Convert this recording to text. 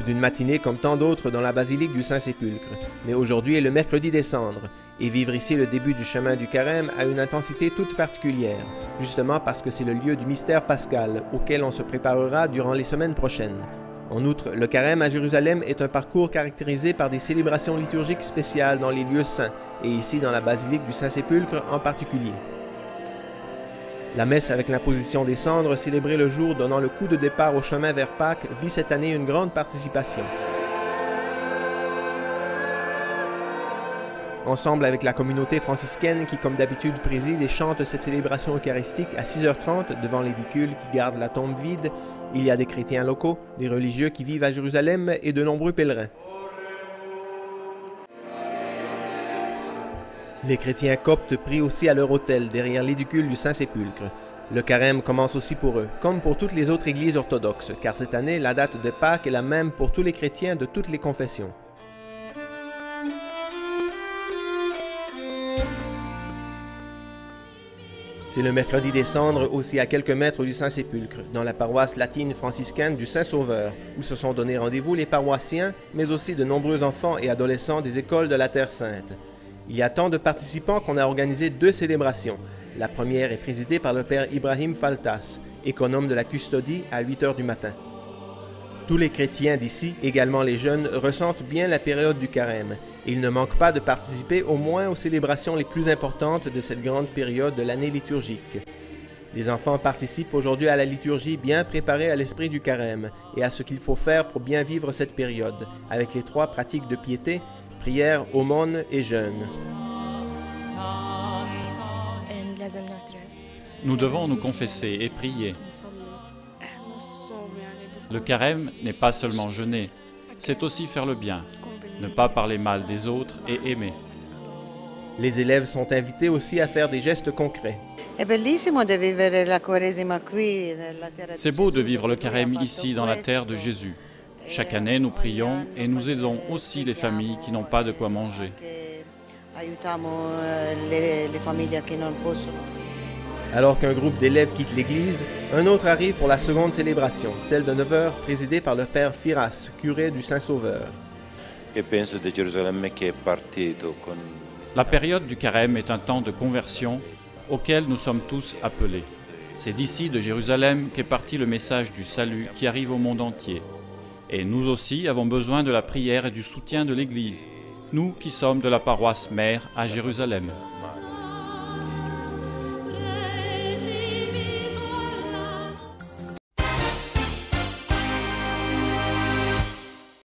d'une matinée comme tant d'autres dans la basilique du Saint-Sépulcre, mais aujourd'hui est le mercredi des Cendres, et vivre ici le début du chemin du Carême a une intensité toute particulière, justement parce que c'est le lieu du mystère pascal auquel on se préparera durant les semaines prochaines. En outre, le Carême à Jérusalem est un parcours caractérisé par des célébrations liturgiques spéciales dans les lieux saints, et ici dans la basilique du Saint-Sépulcre en particulier. La messe avec l'imposition des cendres, célébrée le jour donnant le coup de départ au chemin vers Pâques, vit cette année une grande participation. Ensemble avec la communauté franciscaine qui, comme d'habitude, préside et chante cette célébration eucharistique à 6h30 devant l'édicule qui garde la tombe vide, il y a des chrétiens locaux, des religieux qui vivent à Jérusalem et de nombreux pèlerins. Les chrétiens coptes prient aussi à leur autel, derrière l'édicule du Saint-Sépulcre. Le carême commence aussi pour eux, comme pour toutes les autres églises orthodoxes, car cette année, la date de Pâques est la même pour tous les chrétiens de toutes les confessions. C'est le mercredi des Cendres, aussi à quelques mètres du Saint-Sépulcre, dans la paroisse latine franciscaine du Saint-Sauveur, où se sont donné rendez-vous les paroissiens, mais aussi de nombreux enfants et adolescents des écoles de la Terre Sainte. Il y a tant de participants qu'on a organisé 2 célébrations. La première est présidée par le père Ibrahim Faltas, économe de la custodie à 8h du matin. Tous les chrétiens d'ici, également les jeunes, ressentent bien la période du carême. Ils ne manquent pas de participer au moins aux célébrations les plus importantes de cette grande période de l'année liturgique. Les enfants participent aujourd'hui à la liturgie bien préparée à l'esprit du carême et à ce qu'il faut faire pour bien vivre cette période, avec les 3 pratiques de piété, prière, aumône et jeûne. Nous devons nous confesser et prier. Le carême n'est pas seulement jeûner, c'est aussi faire le bien, ne pas parler mal des autres et aimer. Les élèves sont invités aussi à faire des gestes concrets. C'est beau de vivre le carême ici dans la terre de Jésus. Chaque année, nous prions et nous aidons aussi les familles qui n'ont pas de quoi manger. Alors qu'un groupe d'élèves quitte l'église, un autre arrive pour la seconde célébration, celle de 9h, présidée par le père Firas, curé du Saint-Sauveur. La période du carême est un temps de conversion auquel nous sommes tous appelés. C'est d'ici, de Jérusalem, qu'est parti le message du salut qui arrive au monde entier. Et nous aussi avons besoin de la prière et du soutien de l'Église, nous qui sommes de la paroisse mère à Jérusalem.